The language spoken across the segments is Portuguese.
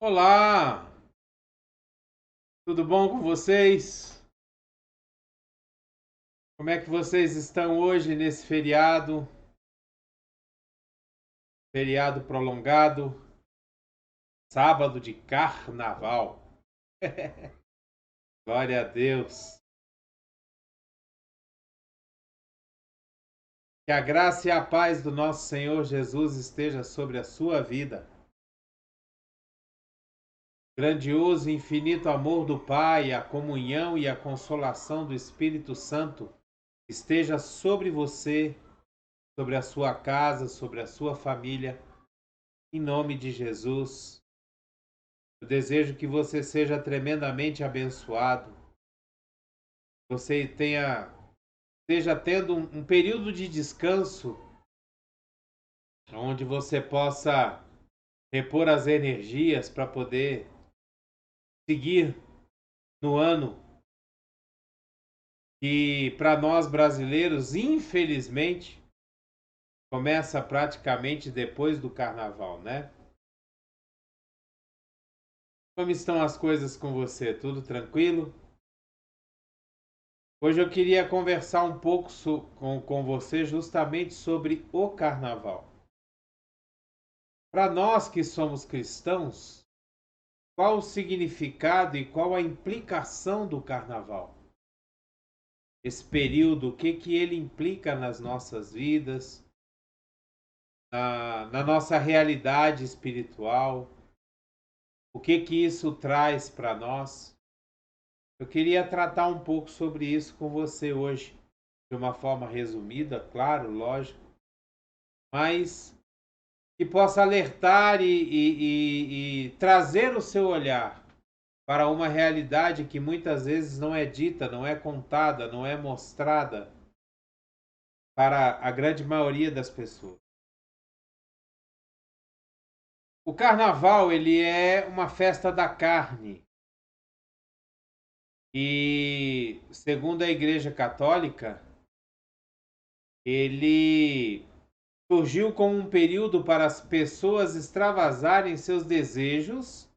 Olá, tudo bom com vocês? Como é que vocês estão hoje nesse feriado? Feriado prolongado, sábado de carnaval. Glória a Deus. Que a graça e a paz do nosso Senhor Jesus esteja sobre a sua vida. Grandioso e infinito amor do Pai, a comunhão e a consolação do Espírito Santo esteja sobre você, sobre a sua casa, sobre a sua família, em nome de Jesus. Eu desejo que você seja tremendamente abençoado. Você esteja tendo um período de descanso onde você possa repor as energias para poder seguir no ano que para nós brasileiros, infelizmente, começa praticamente depois do carnaval, né? Como estão as coisas com você? Tudo tranquilo? Hoje eu queria conversar um pouco com você justamente sobre o carnaval. Para nós que somos cristãos, qual o significado e qual a implicação do carnaval? Esse período, o que ele implica nas nossas vidas, na nossa realidade espiritual, o que isso traz para nós? Eu queria tratar um pouco sobre isso com você hoje, de uma forma resumida, claro, lógico, mas que possa alertar e trazer o seu olhar para uma realidade que muitas vezes não é dita, não é contada, não é mostrada para a grande maioria das pessoas. O carnaval, ele é uma festa da carne. E, segundo a Igreja Católica, ele surgiu como um período para as pessoas extravasarem seus desejos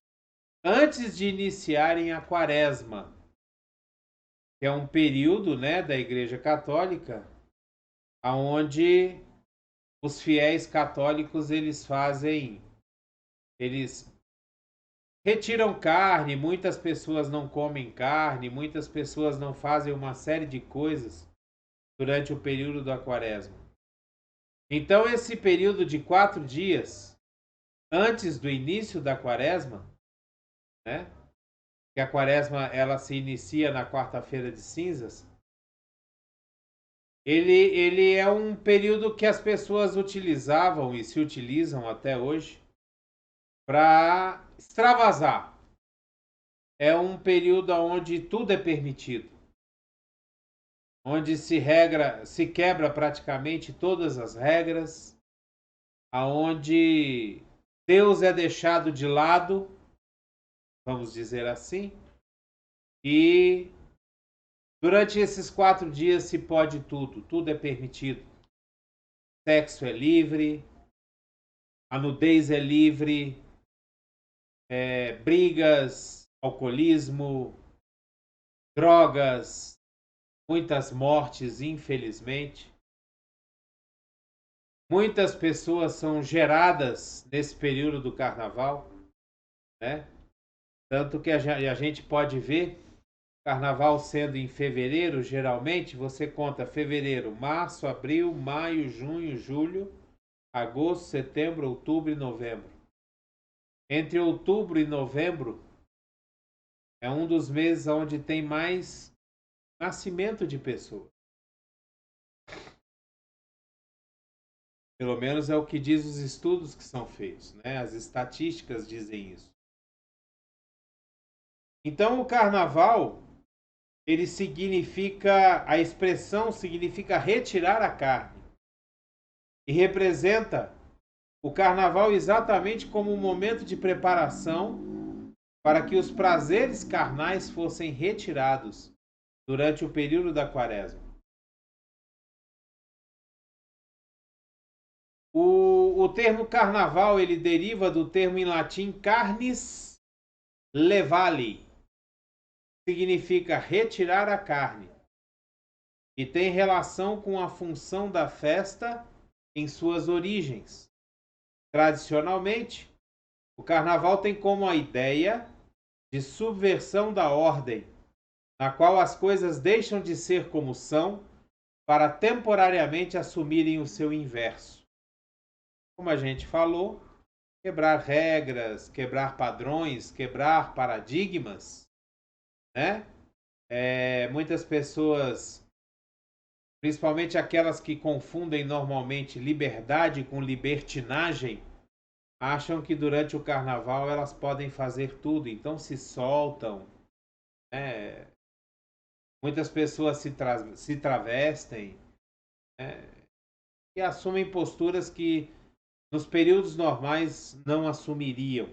antes de iniciarem a quaresma, que é um período, né, da Igreja Católica, aonde os fiéis católicos eles retiram carne, muitas pessoas não comem carne, muitas pessoas não fazem uma série de coisas durante o período da quaresma. Então esse período de 4 dias antes do início da quaresma, né? Que a quaresma ela se inicia na quarta-feira de cinzas, ele é um período que as pessoas utilizavam e se utilizam até hoje para extravasar. É um período onde tudo é permitido, onde se quebra praticamente todas as regras, aonde Deus é deixado de lado, vamos dizer assim, e durante esses 4 dias se pode tudo, tudo é permitido. Sexo é livre, a nudez é livre, brigas, alcoolismo, drogas, muitas mortes, infelizmente. Muitas pessoas são geradas nesse período do carnaval, né? Tanto que a gente pode ver carnaval sendo em fevereiro, geralmente você conta fevereiro, março, abril, maio, junho, julho, agosto, setembro, outubro e novembro. Entre outubro e novembro é um dos meses onde tem mais nascimento de pessoas. Pelo menos é o que diz os estudos que são feitos, né? As estatísticas dizem isso. Então o carnaval, ele significa, a expressão significa retirar a carne. E representa o carnaval exatamente como um momento de preparação para que os prazeres carnais fossem retirados durante o período da quaresma. O termo carnaval ele deriva do termo em latim carnis, levali, significa retirar a carne, e tem relação com a função da festa em suas origens. Tradicionalmente, o carnaval tem como a ideia de subversão da ordem, na qual as coisas deixam de ser como são para temporariamente assumirem o seu inverso. Como a gente falou, quebrar regras, quebrar padrões, quebrar paradigmas, né? Muitas pessoas, principalmente aquelas que confundem normalmente liberdade com libertinagem, acham que durante o carnaval elas podem fazer tudo, então se soltam, né? Muitas pessoas se travestem, né? E assumem posturas que nos períodos normais não assumiriam.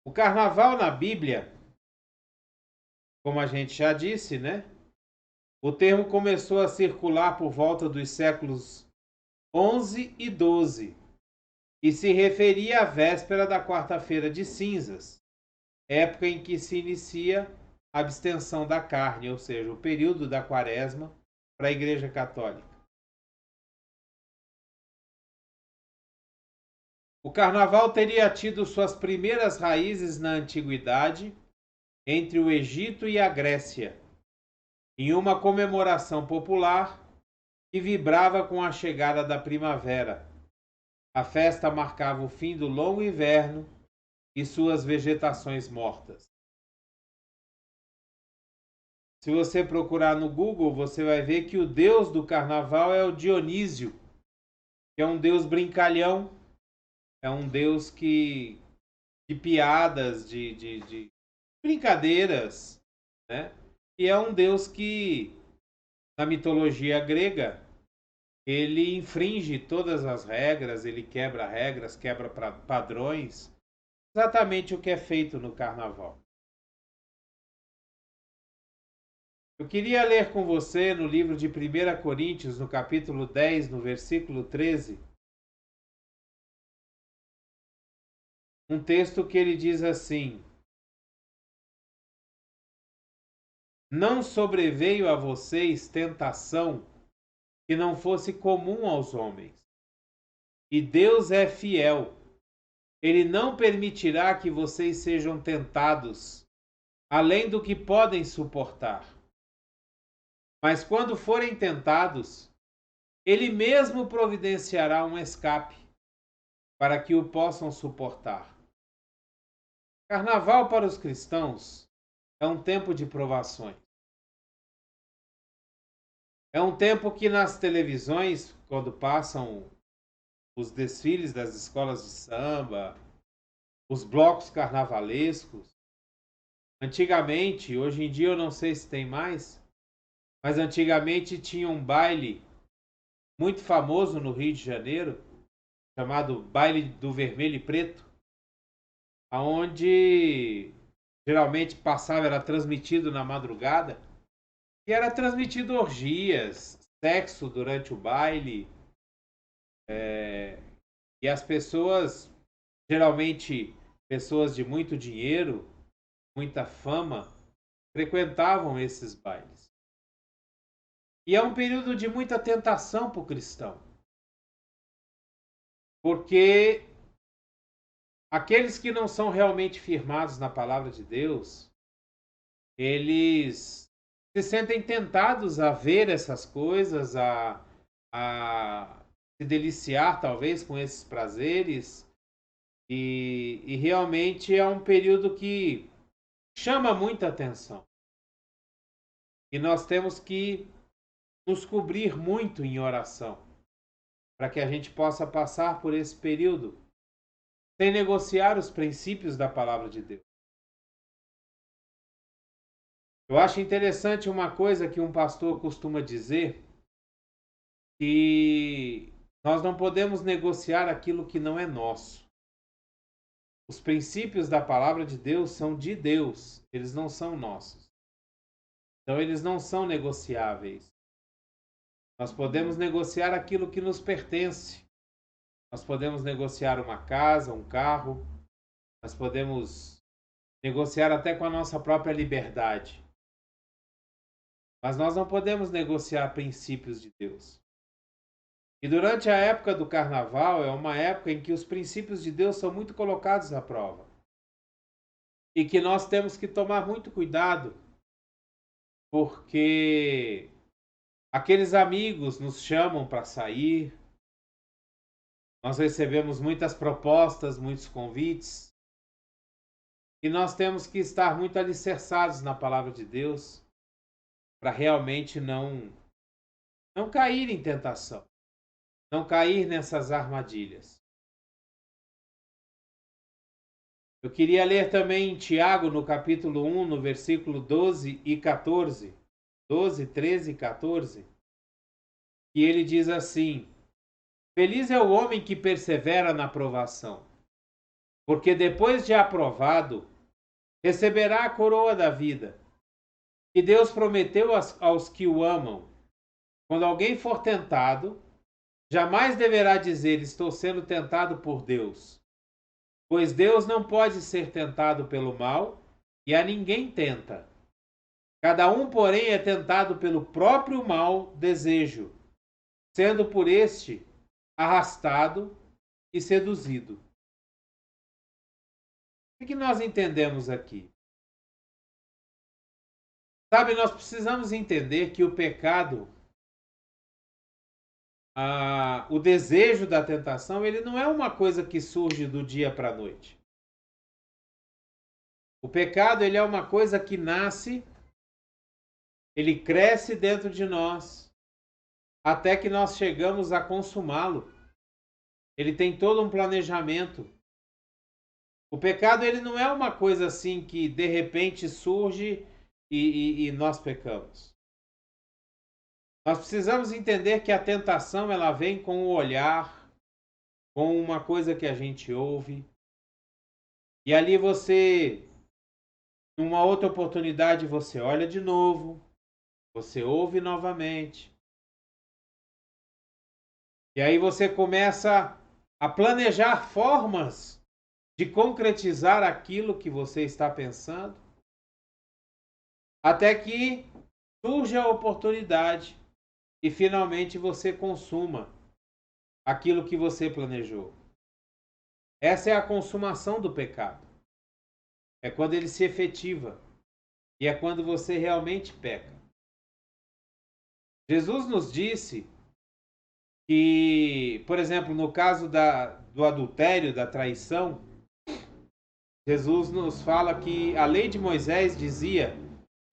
O carnaval na Bíblia, como a gente já disse, né? O termo começou a circular por volta dos séculos 11 e 12 e se referia à véspera da quarta-feira de cinzas, época em que se inicia a abstenção da carne, ou seja, o período da quaresma para a Igreja Católica. O carnaval teria tido suas primeiras raízes na antiguidade, entre o Egito e a Grécia, em uma comemoração popular que vibrava com a chegada da primavera. A festa marcava o fim do longo inverno e suas vegetações mortas. Se você procurar no Google, você vai ver que o deus do carnaval é o Dionísio, que é um deus brincalhão, é um deus de piadas, de brincadeiras, né? E é um deus que, na mitologia grega, ele infringe todas as regras, ele quebra regras, quebra padrões, exatamente o que é feito no carnaval. Eu queria ler com você no livro de 1 Coríntios, no capítulo 10, no versículo 13, um texto que ele diz assim: Não sobreveio a vocês tentação que não fosse comum aos homens. E Deus é fiel. Ele não permitirá que vocês sejam tentados além do que podem suportar. Mas quando forem tentados, Ele mesmo providenciará um escape para que o possam suportar. Carnaval para os cristãos é um tempo de provações. É um tempo que nas televisões, quando passam os desfiles das escolas de samba, os blocos carnavalescos, antigamente, hoje em dia eu não sei se tem mais, mas antigamente tinha um baile muito famoso no Rio de Janeiro, chamado Baile do Vermelho e Preto, aonde geralmente passava, era transmitido na madrugada, e era transmitido orgias, sexo durante o baile, e as pessoas, geralmente pessoas de muito dinheiro, muita fama, frequentavam esses bailes. E é um período de muita tentação para o cristão, porque aqueles que não são realmente firmados na palavra de Deus, eles se sentem tentados a ver essas coisas, a se deliciar talvez com esses prazeres, e realmente é um período que chama muita atenção. E nós temos que nos cobrir muito em oração, para que a gente possa passar por esse período sem negociar os princípios da palavra de Deus. Eu acho interessante uma coisa que um pastor costuma dizer, que nós não podemos negociar aquilo que não é nosso. Os princípios da palavra de Deus são de Deus, eles não são nossos. Então eles não são negociáveis. Nós podemos negociar aquilo que nos pertence. Nós podemos negociar uma casa, um carro, Nós podemos negociar até com a nossa própria liberdade. Mas nós não podemos negociar princípios de Deus. E durante a época do carnaval é uma época em que os princípios de Deus são muito colocados à prova. E que nós temos que tomar muito cuidado, porque aqueles amigos nos chamam para sair, nós recebemos muitas propostas, muitos convites, e nós temos que estar muito alicerçados na palavra de Deus para realmente não cair em tentação, não cair nessas armadilhas. Eu queria ler também em Tiago, no capítulo 1, no versículo 12 e 14, 12, 13 e 14, que ele diz assim: Feliz é o homem que persevera na provação, porque depois de aprovado, receberá a coroa da vida, que Deus prometeu aos que o amam. Quando alguém for tentado, jamais deverá dizer: estou sendo tentado por Deus. Pois Deus não pode ser tentado pelo mal, e a ninguém tenta. Cada um, porém, é tentado pelo próprio mau desejo, sendo por este arrastado e seduzido. O que nós entendemos aqui? Sabe, nós precisamos entender que o pecado, o desejo da tentação, ele não é uma coisa que surge do dia para a noite. O pecado, ele é uma coisa que nasce, ele cresce dentro de nós, até que nós chegamos a consumá-lo. Ele tem todo um planejamento. O pecado, ele não é uma coisa assim que de repente surge e nós pecamos. Nós precisamos entender que a tentação, ela vem com o olhar, com uma coisa que a gente ouve. E ali você, numa outra oportunidade, você olha de novo, você ouve novamente. E aí você começa a planejar formas de concretizar aquilo que você está pensando, até que surge a oportunidade e finalmente você consuma aquilo que você planejou. Essa é a consumação do pecado. É quando ele se efetiva e é quando você realmente peca. Jesus nos disse que, por exemplo, no caso do adultério, da traição, Jesus nos fala que a lei de Moisés dizia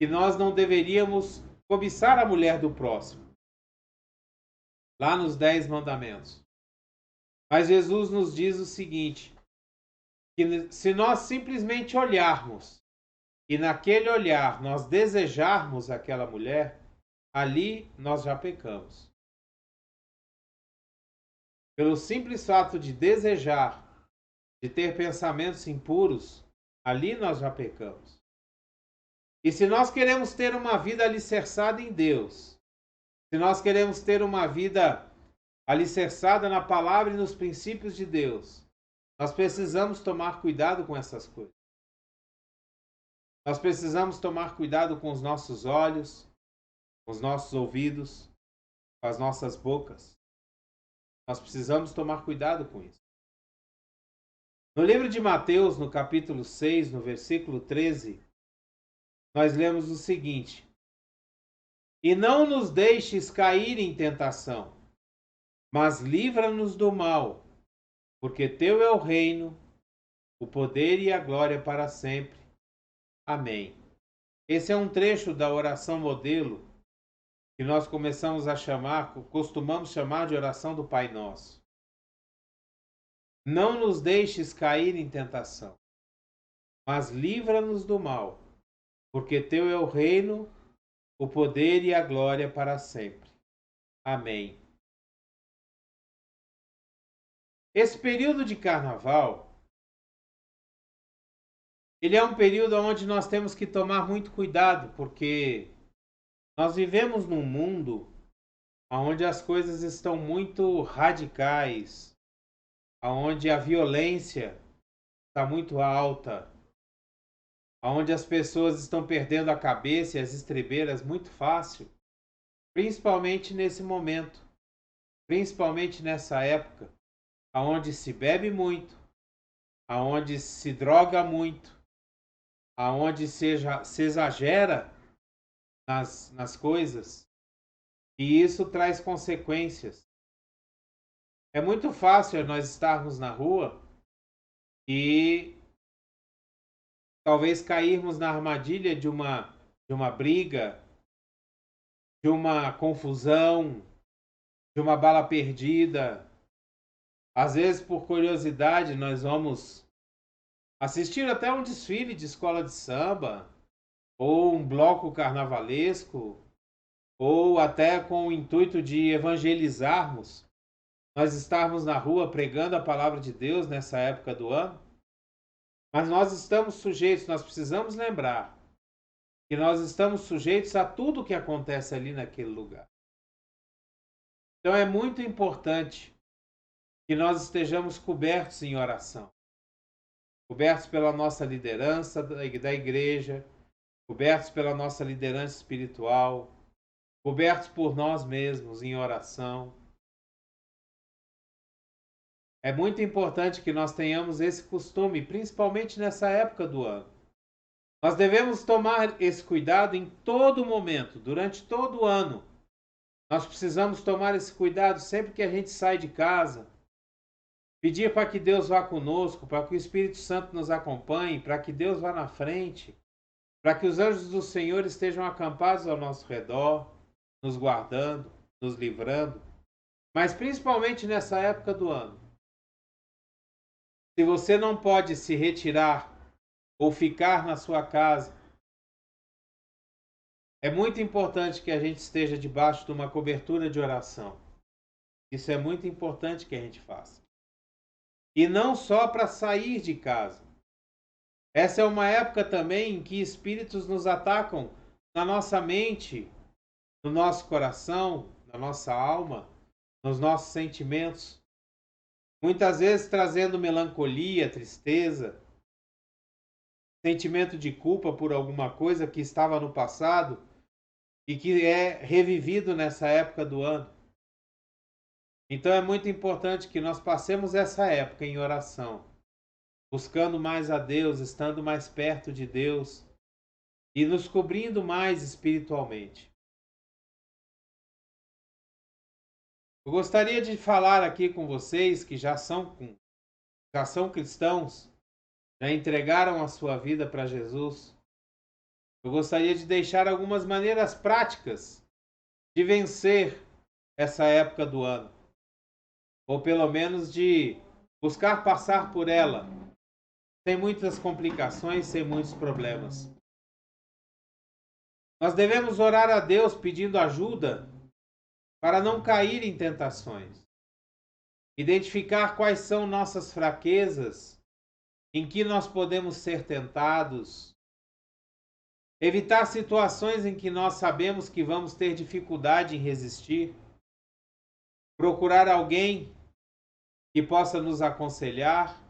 que nós não deveríamos cobiçar a mulher do próximo, lá nos 10 mandamentos. Mas Jesus nos diz o seguinte, que se nós simplesmente olharmos e naquele olhar nós desejarmos aquela mulher, ali nós já pecamos. Pelo simples fato de desejar, de ter pensamentos impuros, ali nós já pecamos. E se nós queremos ter uma vida alicerçada em Deus, se nós queremos ter uma vida alicerçada na palavra e nos princípios de Deus, nós precisamos tomar cuidado com essas coisas. Nós precisamos tomar cuidado com os nossos olhos, com os nossos ouvidos, com as nossas bocas. Nós precisamos tomar cuidado com isso. No livro de Mateus, no capítulo 6, no versículo 13, nós lemos o seguinte: E não nos deixes cair em tentação, mas livra-nos do mal, porque teu é o reino, o poder e a glória para sempre. Amém. Esse é um trecho da oração modelo que nós costumamos chamar de oração do Pai Nosso. Não nos deixes cair em tentação, mas livra-nos do mal, porque teu é o reino, o poder e a glória para sempre. Amém. Esse período de carnaval, ele é um período onde nós temos que tomar muito cuidado, porque nós vivemos num mundo onde as coisas estão muito radicais, onde a violência está muito alta, onde as pessoas estão perdendo a cabeça e as estribeiras muito fácil, principalmente nesse momento, principalmente nessa época, onde se bebe muito, onde se droga muito, onde se exagera nas coisas, e isso traz consequências. É muito fácil nós estarmos na rua e talvez cairmos na armadilha de uma briga, de uma confusão, de uma bala perdida. Às vezes, por curiosidade, nós vamos assistir até um desfile de escola de samba, ou um bloco carnavalesco, ou até com o intuito de evangelizarmos, nós estarmos na rua pregando a palavra de Deus nessa época do ano. Mas nós estamos sujeitos, nós precisamos lembrar que nós estamos sujeitos a tudo o que acontece ali naquele lugar. Então é muito importante que nós estejamos cobertos em oração, cobertos pela nossa liderança da igreja, cobertos pela nossa liderança espiritual, cobertos por nós mesmos em oração. É muito importante que nós tenhamos esse costume, principalmente nessa época do ano. Nós devemos tomar esse cuidado em todo momento, durante todo o ano. Nós precisamos tomar esse cuidado sempre que a gente sai de casa. Pedir para que Deus vá conosco, para que o Espírito Santo nos acompanhe, para que Deus vá na frente, para que os anjos do Senhor estejam acampados ao nosso redor, nos guardando, nos livrando. Mas principalmente nessa época do ano. Se você não pode se retirar ou ficar na sua casa, é muito importante que a gente esteja debaixo de uma cobertura de oração. Isso é muito importante que a gente faça. E não só para sair de casa. Essa é uma época também em que espíritos nos atacam na nossa mente, no nosso coração, na nossa alma, nos nossos sentimentos. Muitas vezes trazendo melancolia, tristeza, sentimento de culpa por alguma coisa que estava no passado e que é revivido nessa época do ano. Então é muito importante que nós passemos essa época em oração, buscando mais a Deus, estando mais perto de Deus e nos cobrindo mais espiritualmente. Eu gostaria de falar aqui com vocês que já são cristãos, já entregaram a sua vida para Jesus. Eu gostaria de deixar algumas maneiras práticas de vencer essa época do ano, ou pelo menos de buscar passar por ela sem muitas complicações, sem muitos problemas. Nós devemos orar a Deus pedindo ajuda para não cair em tentações. Identificar quais são nossas fraquezas, em que nós podemos ser tentados. Evitar situações em que nós sabemos que vamos ter dificuldade em resistir. Procurar alguém que possa nos aconselhar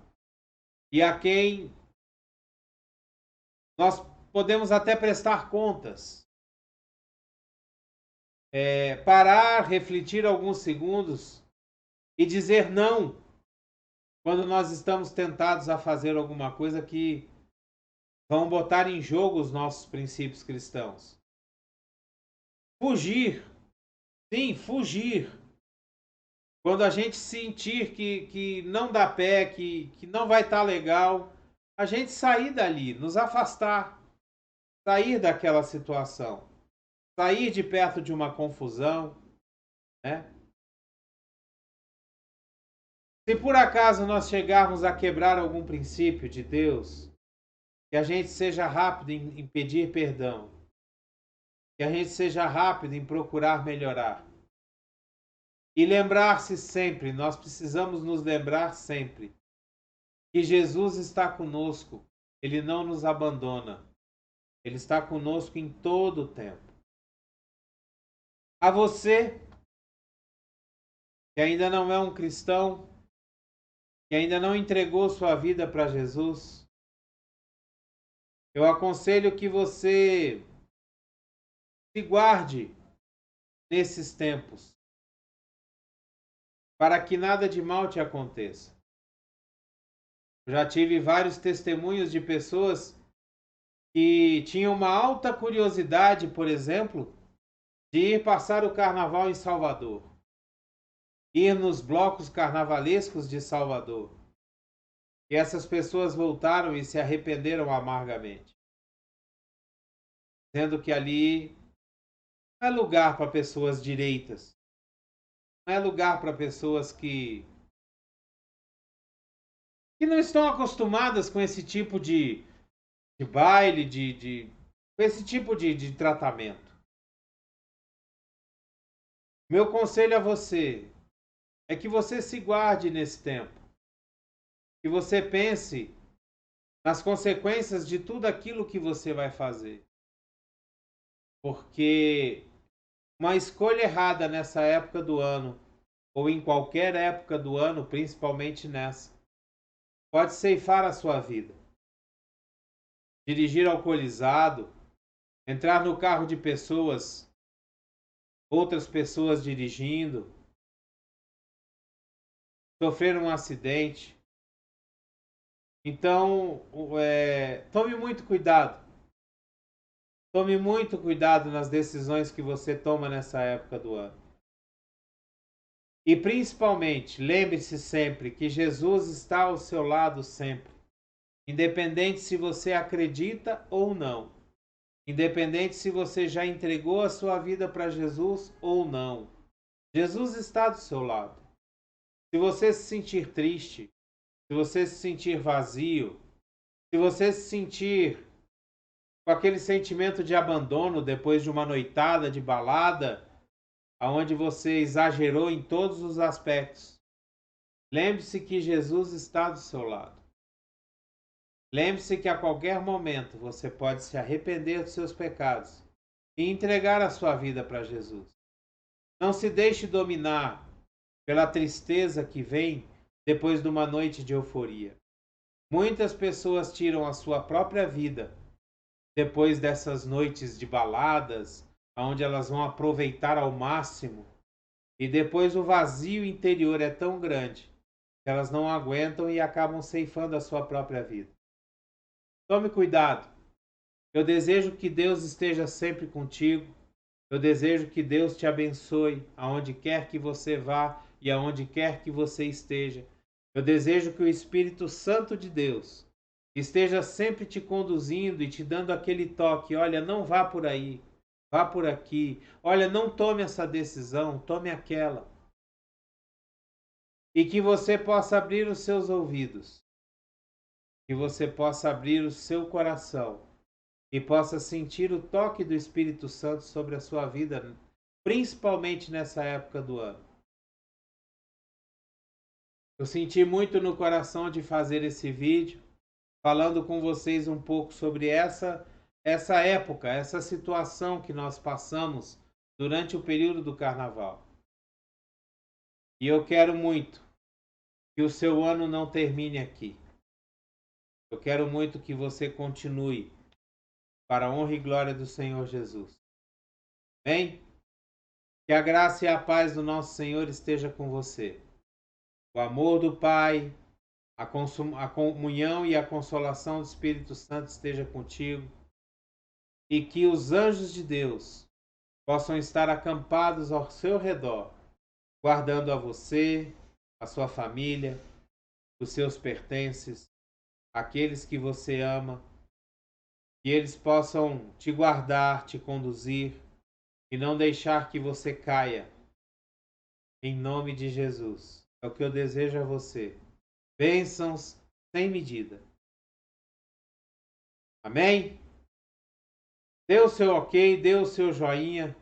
e a quem nós podemos até prestar contas. Parar, refletir alguns segundos e dizer não quando nós estamos tentados a fazer alguma coisa que vão botar em jogo os nossos princípios cristãos. Fugir. Sim, fugir. Quando a gente sentir que não dá pé, que não vai estar legal, a gente sair dali, nos afastar, sair daquela situação, sair de perto de uma confusão, né? Se por acaso nós chegarmos a quebrar algum princípio de Deus, que a gente seja rápido em pedir perdão, que a gente seja rápido em procurar melhorar. E lembrar-se sempre, nós precisamos nos lembrar sempre, que Jesus está conosco, Ele não nos abandona, Ele está conosco em todo o tempo. A você, que ainda não é um cristão, que ainda não entregou sua vida para Jesus, eu aconselho que você se guarde nesses tempos, para que nada de mal te aconteça. Eu já tive vários testemunhos de pessoas que tinham uma alta curiosidade, por exemplo, de ir passar o carnaval em Salvador, ir nos blocos carnavalescos de Salvador. E essas pessoas voltaram e se arrependeram amargamente, sendo que ali não é lugar para pessoas direitas, não é lugar para pessoas que não estão acostumadas com esse tipo de baile, com esse tipo de tratamento. Meu conselho a você é que você se guarde nesse tempo, que você pense nas consequências de tudo aquilo que você vai fazer. Porque uma escolha errada nessa época do ano, ou em qualquer época do ano, principalmente nessa, pode ceifar a sua vida. Dirigir alcoolizado, entrar no carro de pessoas, outras pessoas dirigindo, sofrer um acidente. Então, tome muito cuidado. Tome muito cuidado nas decisões que você toma nessa época do ano. E principalmente, lembre-se sempre que Jesus está ao seu lado sempre, independente se você acredita ou não, independente se você já entregou a sua vida para Jesus ou não. Jesus está do seu lado. Se você se sentir triste, se você se sentir vazio, se você se sentir com aquele sentimento de abandono depois de uma noitada de balada, aonde você exagerou em todos os aspectos, lembre-se que Jesus está do seu lado. Lembre-se que a qualquer momento você pode se arrepender dos seus pecados e entregar a sua vida para Jesus. Não se deixe dominar pela tristeza que vem depois de uma noite de euforia. Muitas pessoas tiram a sua própria vida depois dessas noites de baladas, onde elas vão aproveitar ao máximo, e depois o vazio interior é tão grande que elas não aguentam e acabam ceifando a sua própria vida. Tome cuidado. Eu desejo que Deus esteja sempre contigo. Eu desejo que Deus te abençoe aonde quer que você vá e aonde quer que você esteja. Eu desejo que o Espírito Santo de Deus esteja sempre te conduzindo e te dando aquele toque. Olha, não vá por aí, vá por aqui. Olha, não tome essa decisão, tome aquela. E que você possa abrir os seus ouvidos, que você possa abrir o seu coração e possa sentir o toque do Espírito Santo sobre a sua vida, principalmente nessa época do ano. Eu senti muito no coração de fazer esse vídeo, falando com vocês um pouco sobre essa época, essa situação que nós passamos durante o período do carnaval. E eu quero muito que o seu ano não termine aqui. Eu quero muito que você continue para a honra e glória do Senhor Jesus. Amém? Que a graça e a paz do nosso Senhor esteja com você. O amor do Pai, a comunhão e a consolação do Espírito Santo esteja contigo. E que os anjos de Deus possam estar acampados ao seu redor, guardando a você, a sua família, os seus pertences, aqueles que você ama, que eles possam te guardar, te conduzir e não deixar que você caia. Em nome de Jesus. É o que eu desejo a você. Bênçãos sem medida. Amém? Dê o seu ok, dê o seu joinha,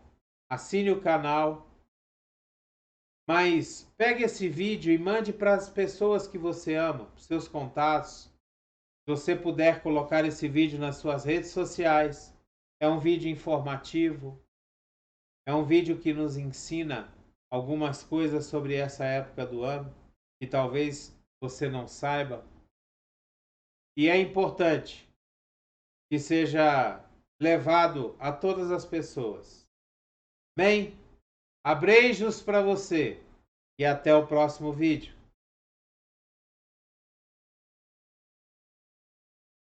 assine o canal. Mas pegue esse vídeo e mande para as pessoas que você ama, para os seus contatos. Se você puder colocar esse vídeo nas suas redes sociais, é um vídeo informativo, é um vídeo que nos ensina algumas coisas sobre essa época do ano, que talvez você não saiba. E é importante que seja levado a todas as pessoas. Bem, abreijos para você e até o próximo vídeo.